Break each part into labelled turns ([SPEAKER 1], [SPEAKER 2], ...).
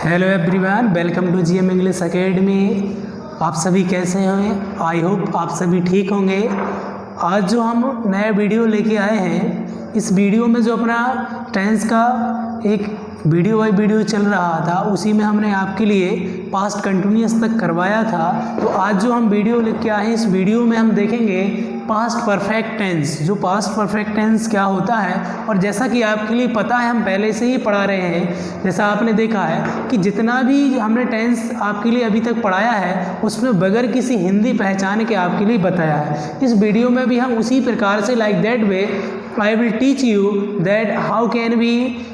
[SPEAKER 1] Hello everyone, welcome to GM English academy. आप सभी कैसे हैं? आई होप आप सभी ठीक होंगे। आज जो हम नया वीडियो लेके आए हैं, इस वीडियो में जो अपना टेंस का एक वीडियो बाई वीडियो चल रहा था, उसी में हमने आपके लिए पास्ट कंटिन्यूअस तक करवाया था। तो आज जो हम वीडियो लेके आए हैं, इस वीडियो में हम देखेंगे पास्ट परफेक्ट टेंस। जो पास्ट परफेक्ट टेंस क्या होता है, और जैसा कि आपके लिए पता है, हम पहले से ही पढ़ा रहे हैं। जैसा आपने देखा है कि जितना भी हमने टेंस आपके लिए अभी तक पढ़ाया है, उसमें बगैर किसी हिंदी पहचान के आपके लिए बताया है। इस वीडियो में भी हम उसी प्रकार से like that way I will teach you that how can we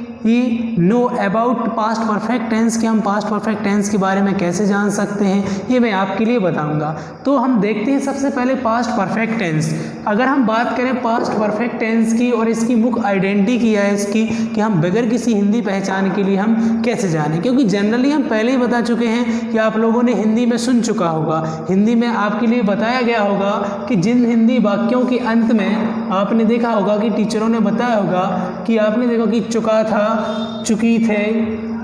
[SPEAKER 1] know about past perfect tense, कि हम पास्ट परफेक्ट टेंस के बारे में कैसे जान सकते हैं, ये मैं आपके लिए बताऊंगा। तो हम देखते हैं सबसे पहले पास्ट परफेक्ट टेंस। अगर हम बात करें पास्ट परफेक्ट टेंस की और इसकी मुख्य आइडेंटिटी क्या है इसकी, कि हम बगैर किसी हिंदी पहचान के लिए हम कैसे जानें, क्योंकि जनरली हम पहले ही बता चुके हैं कि आप लोगों ने हिंदी में सुन चुका होगा। हिंदी में आपके लिए बताया गया होगा कि जिन हिंदी वाक्यों के अंत में आपने देखा होगा कि टीचरों ने बताया होगा कि आपने देखा कि चुका था, चुकी थे,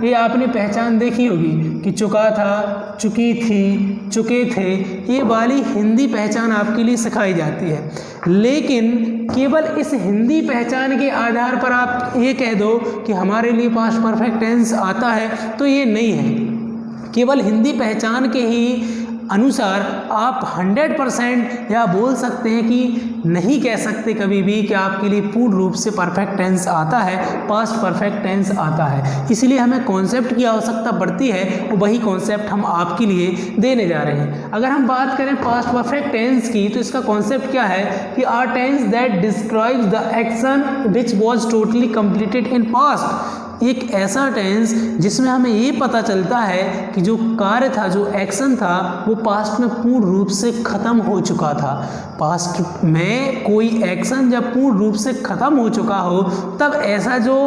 [SPEAKER 1] ये आपने पहचान देखी होगी कि चुका था, चुकी थी, चुके थे। ये वाली हिंदी पहचान आपके लिए सिखाई जाती है। लेकिन केवल इस हिंदी पहचान के आधार पर आप ये कह दो कि हमारे लिए पास्ट परफेक्ट टेंस आता है, तो ये नहीं है। केवल हिंदी पहचान के ही अनुसार आप 100% या बोल सकते हैं कि नहीं कह सकते कभी भी कि आपके लिए पूर्ण रूप से परफेक्ट टेंस आता है, पास्ट परफेक्ट टेंस आता है। इसलिए हमें कॉन्सेप्ट की आवश्यकता पड़ती है, और वही कॉन्सेप्ट हम आपके लिए देने जा रहे हैं। अगर हम बात करें पास्ट परफेक्ट टेंस की, तो इसका कॉन्सेप्ट क्या है कि our tense that describes the action which was totally completed in past. एक ऐसा टेंस जिसमें हमें ये पता चलता है कि जो कार्य था, जो एक्शन था, वो पास्ट में पूर्ण रूप से ख़त्म हो चुका था। पास्ट में कोई एक्शन जब पूर्ण रूप से ख़त्म हो चुका हो, तब ऐसा जो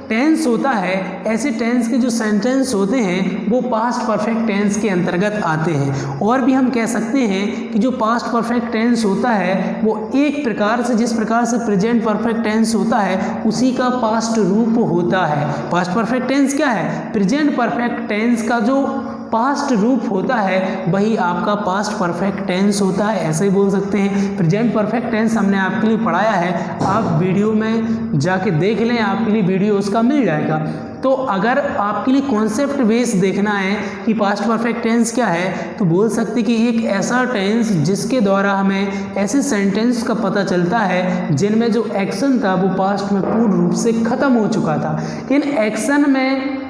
[SPEAKER 1] टेंस होता है, ऐसे टेंस के जो सेंटेंस होते हैं, वो पास्ट परफेक्ट टेंस के अंतर्गत आते हैं। और भी हम कह सकते हैं कि जो पास्ट परफेक्ट टेंस होता है, वो एक प्रकार से, जिस प्रकार से प्रेजेंट परफेक्ट टेंस होता है, उसी का पास्ट रूप होता है। पास्ट परफेक्ट टेंस क्या है? प्रेजेंट परफेक्ट टेंस का जो पास्ट रूप होता है, वही आपका पास्ट परफेक्ट टेंस होता है। ऐसे ही बोल सकते हैं। प्रेजेंट परफेक्ट टेंस हमने आपके लिए पढ़ाया है, आप वीडियो में जाके देख लें, आपके लिए वीडियो उसका मिल जाएगा। तो अगर आपके लिए कॉन्सेप्ट बेस देखना है कि पास्ट परफेक्ट टेंस क्या है, तो बोल सकते कि एक ऐसा टेंस जिसके द्वारा हमें ऐसे सेंटेंस का पता चलता है जिनमें जो एक्शन था वो पास्ट में पूर्ण रूप से ख़त्म हो चुका था। इन एक्शन में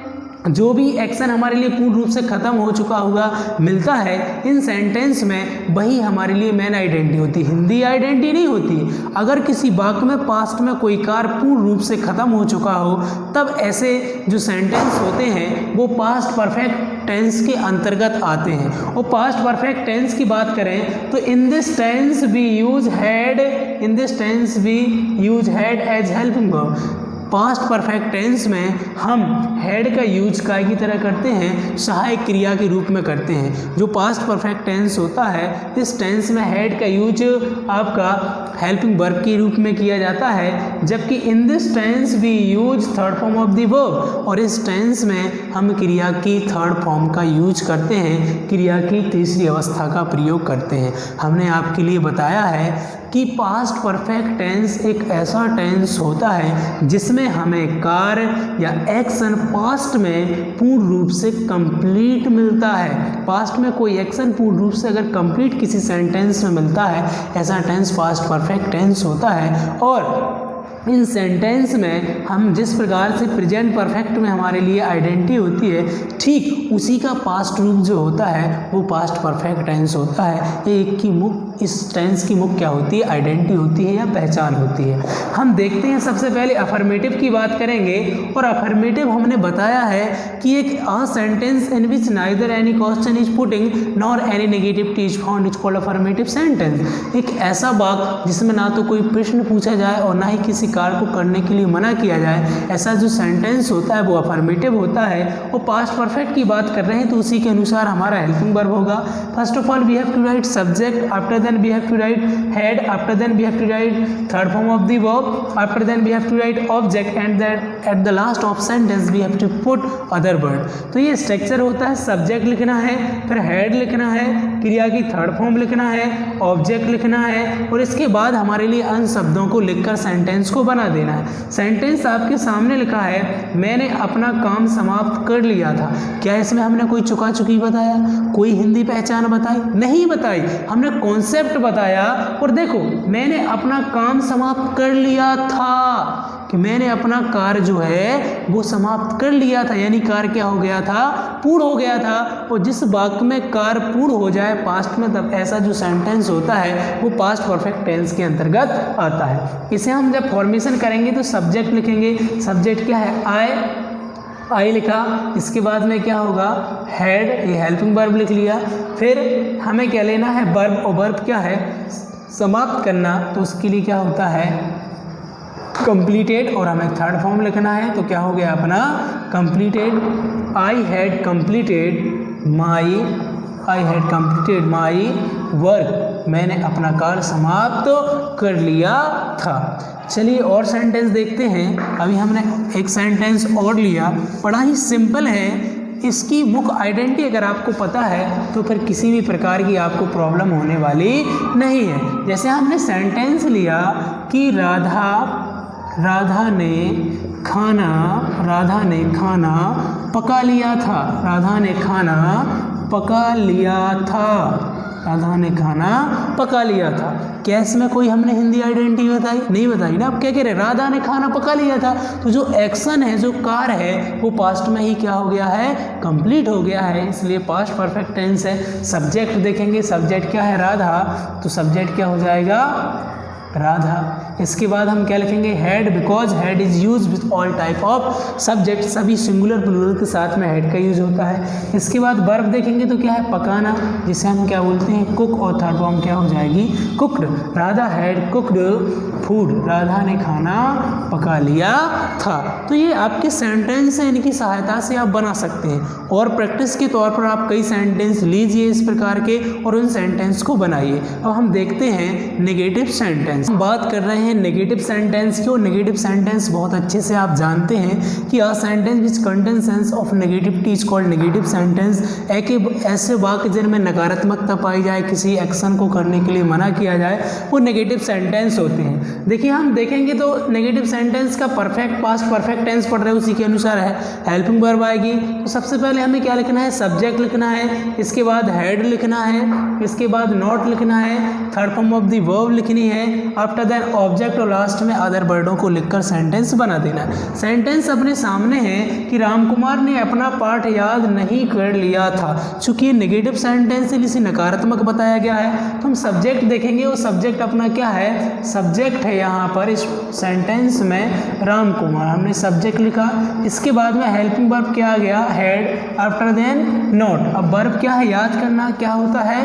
[SPEAKER 1] जो भी एक्शन हमारे लिए पूर्ण रूप से ख़त्म हो चुका होगा मिलता है इन सेंटेंस में, वही हमारे लिए मेन आइडेंटिटी होती है, हिंदी आइडेंटिटी नहीं होती। अगर किसी वाक्य में पास्ट में कोई कार्य पूर्ण रूप से ख़त्म हो चुका हो, तब ऐसे जो सेंटेंस होते हैं वो पास्ट परफेक्ट टेंस के अंतर्गत आते हैं। और पास्ट परफेक्ट टेंस की बात करें तो in this tense we use had, in this tense we use had as helping verb. Past perfect tense में हम हैड का यूज काय की तरह करते हैं, सहायक क्रिया के रूप में करते हैं। जो पास्ट परफेक्ट टेंस होता है, इस टेंस में हैड का यूज आपका हेल्पिंग वर्ब के रूप में किया जाता है, जबकि in this tense we use third form of the verb. और इस टेंस में हम क्रिया की थर्ड फॉर्म का यूज करते हैं, क्रिया की तीसरी अवस्था का प्रयोग करते हैं। हमने आपके लिए बताया है कि पास्ट परफेक्ट टेंस एक ऐसा टेंस होता है जिसमें हमें कार्य या एक्शन पास्ट में पूर्ण रूप से कंप्लीट मिलता है। पास्ट में कोई एक्शन पूर्ण रूप से अगर कंप्लीट किसी सेंटेंस में मिलता है, ऐसा टेंस पास्ट परफेक्ट टेंस होता है। और इन सेंटेंस में हम जिस प्रकार से प्रेजेंट परफेक्ट में हमारे लिए आइडेंटिटी होती है, ठीक उसी का पास्ट रूप जो होता है वो पास्ट परफेक्ट टेंस होता है। एक की मुख्य, इस टेंस की मुख्य क्या होती है? आइडेंटिटी होती है या पहचान होती है। हम देखते हैं, सबसे पहले अफर्मेटिव की बात करेंगे। और अफर्मेटिव हमने बताया है कि एक a sentence in which neither any question is putting nor any negativity is found is called affirmative sentence. एक ऐसा वाक्य जिसमें ना तो कोई प्रश्न पूछा जाए और ना ही किसी कार्य को करने के लिए मना किया जाए, ऐसा जो सेंटेंस होता है वो अफर्मेटिव होता है और पास्ट परफेक्ट की बात कर रहे हैं तो उसी के अनुसार हमारा हेल्पिंग वर्ब होगा। First of all we have to write subject, after then we have to write had, after then we have to write third form of the verb, after then we have to write object and that at the last of sentence we have to put other word. तो ये structure होता है, subject लिखना है, फिर head लिखना है, क्रिया की थर्ड फॉर्म लिखना है, ऑब्जेक्ट लिखना है और इसके बाद हमारे लिए अन्य शब्दों को लिखकर सेंटेंस को बना देना है। सेंटेंस आपके सामने लिखा है मैंने अपना काम समाप्त कर लिया था। क्या इसमें हमने कोई चुका चुकी बताया, कोई हिंदी पहचान बताई? नहीं बताई, हमने कॉन्सेप्ट बताया। और देखो मैंने अपना काम समाप्त कर लिया था कि मैंने अपना कार्य जो है वो समाप्त कर लिया था, यानी कार्य क्या हो गया था, पूर्ण हो गया था। और जिस वाक्य में कार्य पूर्ण हो जाए पास्ट में, तब ऐसा जो सेंटेंस होता है वो पास्ट परफेक्ट टेंस के अंतर्गत आता है। इसे हम जब फॉर्मेशन करेंगे तो सब्जेक्ट लिखेंगे, सब्जेक्ट क्या है आई लिखा, इसके बाद में क्या होगा हेड, ये हेल्पिंग वर्ब लिख लिया। फिर हमें क्या लेना है वर्ब, और वर्ब क्या है समाप्त करना, तो उसके लिए क्या होता है कंप्लीटेड और हमें थर्ड फॉर्म लिखना है। तो क्या हो गया अपना completed, I had completed my work, मैंने अपना कार्य समाप्त कर लिया था। चलिए और सेंटेंस देखते हैं। अभी हमने एक सेंटेंस और लिया, बड़ा ही सिंपल है, इसकी मुख्य आइडेंटिटी अगर आपको पता है तो फिर किसी भी प्रकार की आपको प्रॉब्लम होने वाली नहीं है। जैसे हमने सेंटेंस लिया कि राधा ने खाना पका लिया था, राधा ने खाना पका लिया था। क्या इसमें कोई हमने हिंदी आइडेंटिटी बताई? नहीं बताई ना। अब क्या कह रहे, राधा ने खाना पका लिया था, तो जो एक्शन है, जो कार्य है, वो पास्ट में ही क्या हो गया है, कंप्लीट हो गया है, इसलिए पास्ट परफेक्ट टेंस है। सब्जेक्ट देखेंगे, सब्जेक्ट क्या है राधा, तो सब्जेक्ट क्या हो जाएगा राधा। इसके बाद हम क्या लिखेंगे head, because head is use with all type of subject, सभी सिंगुलर प्लूरल के साथ में हेड का यूज होता है। इसके बाद वर्ब देखेंगे तो क्या है पकाना, जिसे हम क्या बोलते हैं कुक, और थर्ड फॉर्म क्या हो जाएगी cooked. Radha had cooked food, Radha ने खाना पका लिया था। तो ये आपके सेंटेंस हैं, इनकी सहायता से आप बना सकते हैं और प्रैक्टिस के तौर पर आप कई सेंटेंस लीजिए इस प्रकार के और उन सेंटेंस को बनाइए। अब हम देखते हैं नेगेटिव सेंटेंस। हम बात कर रहे हैं नेगेटिव सेंटेंस की, और नेगेटिव सेंटेंस बहुत अच्छे से आप जानते हैं कि a sentence which contain sense of negativity is called negative sentence. ऐसे वाक्य जिनमें नकारात्मकता पाई जाए, किसी एक्शन को करने के लिए मना किया जाए, वो नेगेटिव सेंटेंस होते हैं। देखिए हम देखेंगे तो नेगेटिव सेंटेंस का परफेक्ट पास्ट परफेक्ट टेंस पढ़ रहे हैं, उसी के अनुसार है हेल्पिंग वर्ब आएगी। तो सबसे पहले हमें क्या लिखना है सब्जेक्ट लिखना है, इसके बाद हेड लिखना है, इसके बाद नॉट लिखना है, third form of the verb लिखनी है, आफ्टर दैट ऑब्जेक्ट और लास्ट में अदर वर्डों को लिखकर सेंटेंस बना देना है। सेंटेंस अपने सामने है कि रामकुमार ने अपना पाठ याद नहीं कर लिया था। चूंकि ये नेगेटिव सेंटेंस है, इसे नकारात्मक बताया गया है, तो हम सब्जेक्ट देखेंगे। वो सब्जेक्ट अपना क्या है सब्जेक्ट है यहाँ पर इस सेंटेंस में रामकुमार, हमने सब्जेक्ट लिखा। इसके बाद में हेल्पिंग वर्ब क्या आ गया हेड, आफ्टर देन नॉट। अब वर्ब क्या है याद करना, क्या होता है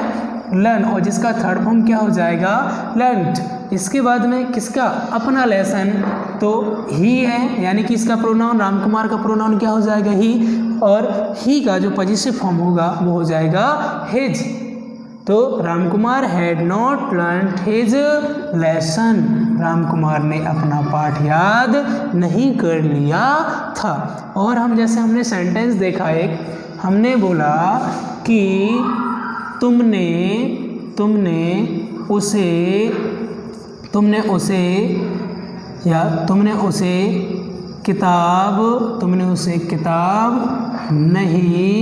[SPEAKER 1] लर्न, और जिसका थर्ड फॉर्म क्या हो जाएगा लर्नड। इसके बाद में किसका अपना लेसन, तो ही है, यानी कि इसका प्रोनाउन रामकुमार का प्रोनाउन क्या हो जाएगा ही, और ही का जो पॉजिटिव फॉर्म होगा वो हो जाएगा हिज। तो Ramkumar had not learned his lesson, Ramkumar ने अपना पाठ याद नहीं कर लिया था। और हम जैसे हमने सेंटेंस देखा एक, हमने बोला कि तुमने उसे किताब नहीं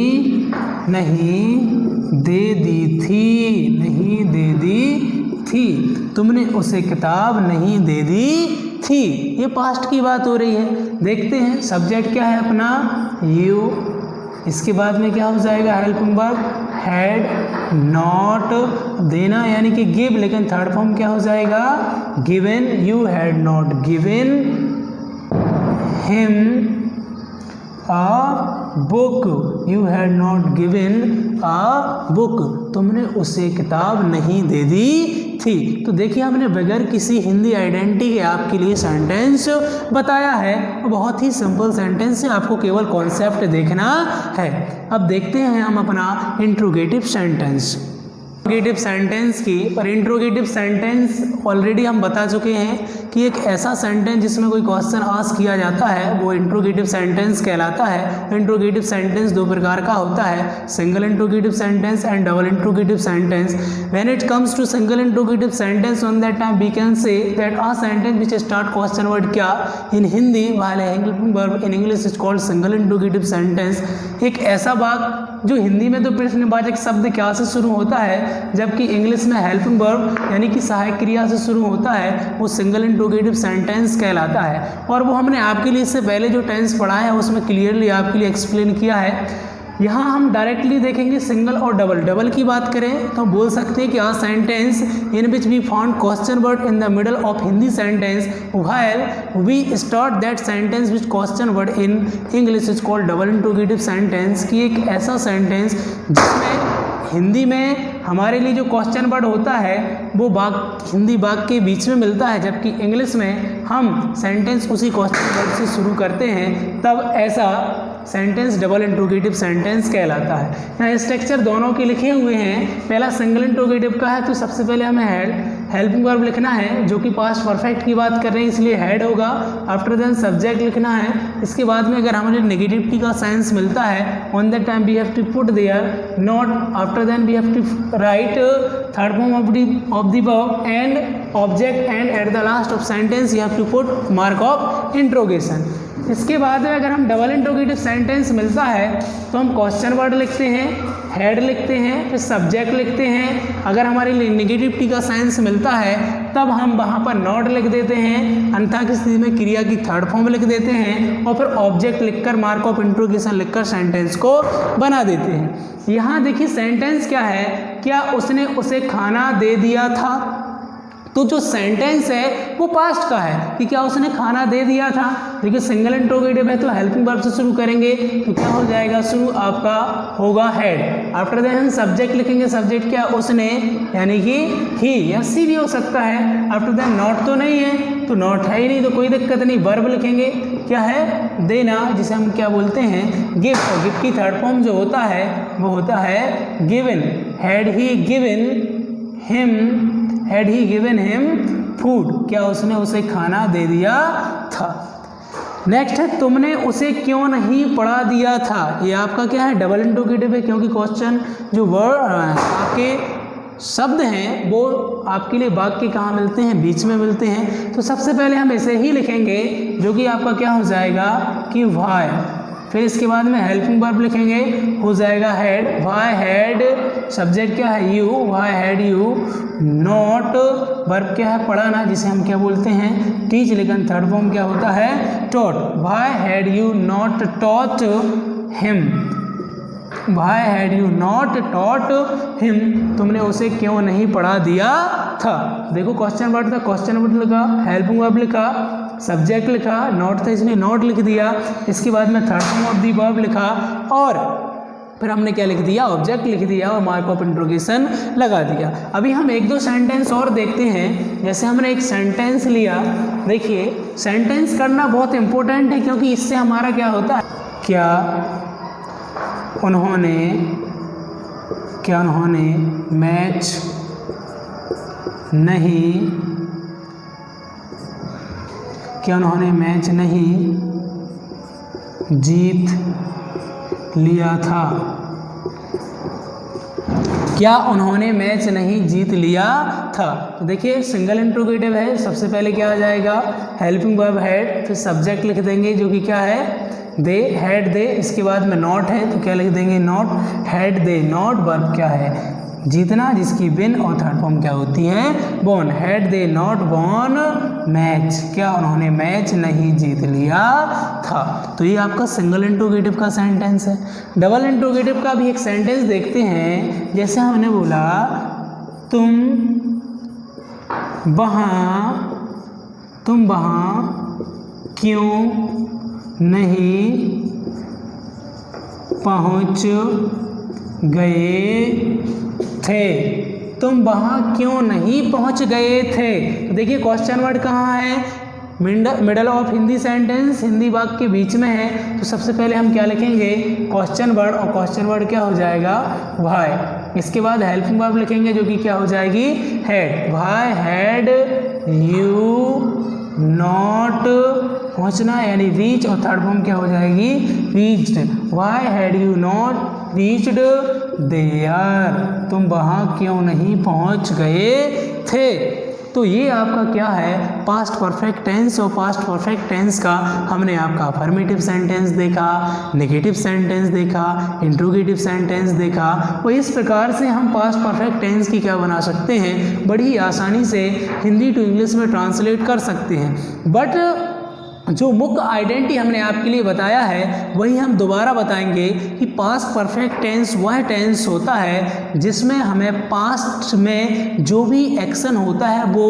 [SPEAKER 1] दे दी थी, तुमने उसे किताब नहीं दे दी थी। ये पास्ट की बात हो रही है। देखते हैं सब्जेक्ट क्या है अपना यू, इसके बाद में क्या हो जाएगा हेल्पिंग वर्ब हैड नॉट, देना यानी कि गिव, लेकिन थर्ड फॉर्म क्या हो जाएगा given. You had not given him a book, you had not given a book, तुमने उसे किताब नहीं दे दी थी। तो देखिए हमने बगैर किसी हिंदी आइडेंटिटी के आपके लिए सेंटेंस बताया है। बहुत ही सिंपल सेंटेंस है, आपको केवल कॉन्सेप्ट देखना है। अब देखते हैं हम अपना इंट्रोगेटिव सेंटेंस। इंट्रोगेटिव सेंटेंस की, पर इंट्रोगेटिव सेंटेंस ऑलरेडी हम बता चुके हैं कि एक ऐसा सेंटेंस जिसमें कोई क्वेश्चन आस्क किया जाता है वो इंट्रोगेटिव सेंटेंस कहलाता है। इंट्रोगेटिव सेंटेंस दो प्रकार का होता है, single interrogative sentence and double interrogative sentence. When it comes to single interrogative sentence on that time we can say that a sentence which start question word क्या in Hindi while helping verb in English is called single interrogative sentence. एक ऐसा वाक्य जो हिंदी में तो प्रश्नवाचक शब्द क्या से शुरू होता है जबकि इंग्लिश में हेल्पिंग वर्ब यानी कि सहायक क्रिया से शुरू होता है, वो सिंगल इंट्रोगेटिव सेंटेंस कहलाता है। और वो हमने आपके लिए इससे पहले जो टेंस पढ़ा है उसमें क्लियरली आपके लिए एक्सप्लेन किया है। यहाँ हम डायरेक्टली देखेंगे सिंगल और डबल। डबल की बात करें तो हम बोल सकते हैं कि a sentence in which we found question word in the middle of Hindi sentence while we start that sentence which question word in English is called double interrogative sentence. की एक ऐसा सेंटेंस जिसमें हिंदी में हमारे लिए जो क्वेश्चन वर्ड होता है वो हिंदी वाक्य के बीच में मिलता है, जबकि इंग्लिश में हम सेंटेंस उसी क्वेश्चन वर्ड से शुरू करते हैं, तब ऐसा सेंटेंस डबल इंट्रोगेटिव सेंटेंस कहलाता है। यहाँ स्ट्रक्चर दोनों के लिखे हुए हैं। पहला सिंगल इंट्रोगेटिव का है तो सबसे पहले हमें हेल्पिंग वर्ब लिखना है जो कि पास्ट परफेक्ट की बात कर रहे हैं इसलिए हेड होगा। आफ्टर देन सब्जेक्ट लिखना है। इसके बाद में अगर हमें नेगेटिविटी का सेंस मिलता है on that time we have to put there not. After then we have to write third form of the verb and object and at the last of sentence you have to put mark of interrogation. इसके बाद में अगर हम double interrogative sentence मिलता है तो हम question word लिखते हैं, हेड लिखते हैं, फिर सब्जेक्ट लिखते हैं। अगर हमारे लिए नेगेटिविटी का सेंस मिलता है तब हम वहाँ पर नॉट लिख देते हैं, अन्यथा की स्थिति में क्रिया की थर्ड फॉर्म लिख देते हैं और फिर ऑब्जेक्ट लिखकर मार्क ऑफ इंट्रोगेशन लिखकर सेंटेंस को बना देते हैं। यहाँ देखिए सेंटेंस क्या है, क्या उसने उसे खाना दे दिया था। तो जो सेंटेंस है वो पास्ट का है कि क्या उसने खाना दे दिया था। देखिए सिंगल इंट्रोगेटिव है तो हेल्पिंग वर्ब से शुरू करेंगे तो क्या हो जाएगा, शुरू आपका होगा हेड। आफ्टर देन हम सब्जेक्ट लिखेंगे, सब्जेक्ट क्या उसने यानी कि ही या सी भी हो सकता है। आफ्टर देन नॉट तो नहीं है तो नॉट है ही नहीं तो कोई दिक्कत नहीं, वर्ब लिखेंगे क्या है देना, जिसे हम क्या बोलते हैं गिव। और गिव की थर्ड फॉर्म जो होता है वो होता है given. Had he given him food, क्या उसने उसे खाना दे दिया था। नेक्स्ट है तुमने उसे क्यों नहीं पढ़ा दिया था। ये आपका क्या है डबल इंट्रोगेटिव है क्योंकि क्वेश्चन जो वर्ड आपके शब्द हैं वो आपके लिए वाक्य कहाँ मिलते हैं, बीच में मिलते हैं। तो सबसे पहले हम ऐसे ही लिखेंगे जो कि आपका क्या हो जाएगा कि व्हाई। फिर इसके बाद में हेल्पिंग वर्ब लिखेंगे, हो जाएगा हेड। व्हाई हैड, सब्जेक्ट क्या है you, why had you not, verb क्या है पढ़ाना जिसे हम क्या बोलते हैं टीच, लेकिन थर्ड फॉर्म क्या होता है taught. Why had you not taught him, why had you not taught him, तुमने उसे क्यों नहीं पढ़ा दिया था। देखो क्वेश्चन वर्ड था, क्वेश्चन वर्ड लिखा, हेल्पिंग वर्ब लिखा, सब्जेक्ट लिखा, नॉट था इसलिए नॉट लिख दिया। इसके बाद में third form of the verb लिखा और फिर हमने क्या लिख दिया ऑब्जेक्ट लिख दिया और मार्क ऑफ इंट्रोगेशन लगा दिया। अभी हम एक दो सेंटेंस और देखते हैं। जैसे हमने एक सेंटेंस लिया, देखिए सेंटेंस करना बहुत इंपॉर्टेंट है क्योंकि इससे हमारा क्या होता है, क्या उन्होंने मैच नहीं जीत लिया था। क्या उन्होंने मैच नहीं जीत लिया था। तो देखिए सिंगल इंट्रोगेटिव है, सबसे पहले क्या आ जाएगा हेल्पिंग वर्ब हैड, फिर सब्जेक्ट लिख देंगे जो कि क्या है दे, हैड दे। इसके बाद में नॉट है तो क्या लिख देंगे not had they not, verb क्या है जीतना जिसकी विन और थर्ड फॉर्म क्या होती है won. Had they not won match, क्या उन्होंने मैच नहीं जीत लिया था। तो ये आपका सिंगल इंट्रोगेटिव का सेंटेंस है। डबल इंट्रोगेटिव का भी एक सेंटेंस देखते हैं। जैसे हमने बोला तुम वहाँ क्यों नहीं पहुँच गए थे। तुम वहाँ क्यों नहीं पहुँच गए थे। तो देखिए क्वेश्चन वर्ड कहाँ है, middle of Hindi sentence, Hindi वाक्य के बीच में है। तो सबसे पहले हम क्या लिखेंगे, क्वेश्चन वर्ड, और क्वेश्चन वर्ड क्या हो जाएगा, व्हाई। इसके बाद हेल्पिंग वर्ब लिखेंगे जो कि क्या हो जाएगी, had. Why had you not पहुंचना यानी रीच, और थर्ड फॉर्म क्या हो जाएगी, reached. Why had you not reached there, तुम वहाँ क्यों नहीं पहुंच गए थे। तो ये आपका क्या है, पास्ट परफेक्ट टेंस। और पास्ट परफेक्ट टेंस का हमने आपका अफर्मेटिव सेंटेंस देखा, नेगेटिव सेंटेंस देखा, इंट्रोगेटिव सेंटेंस देखा। और इस प्रकार से हम पास्ट परफेक्ट टेंस की क्या बना सकते हैं, बड़ी आसानी से हिंदी टू इंग्लिश में ट्रांसलेट कर सकते हैं। बट जो मुख्य आइडेंटिटी हमने आपके लिए बताया है वही हम दोबारा बताएंगे कि पास्ट परफेक्ट टेंस वह टेंस होता है जिसमें हमें पास्ट में जो भी एक्शन होता है वो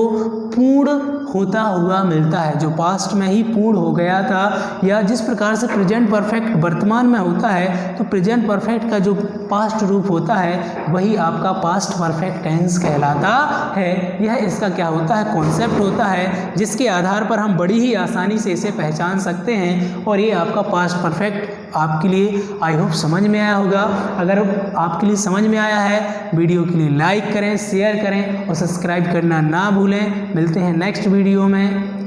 [SPEAKER 1] पूर्ण होता हुआ मिलता है, जो पास्ट में ही पूर्ण हो गया था। या जिस प्रकार से प्रेजेंट परफेक्ट वर्तमान में होता है, तो प्रेजेंट परफेक्ट का जो पास्ट रूप होता है वही आपका पास्ट परफेक्ट टेंस कहलाता है। यह इसका क्या होता है, कॉन्सेप्ट होता है जिसके आधार पर हम बड़ी ही आसानी से इसे पहचान सकते हैं। और ये आपका पास्ट परफेक्ट आपके लिए आई होप समझ में आया होगा। अगर आपके लिए समझ में आया है, वीडियो के लिए लाइक करें, शेयर करें और सब्सक्राइब करना ना भूलें। मिलते हैं नेक्स्ट वीडियो में।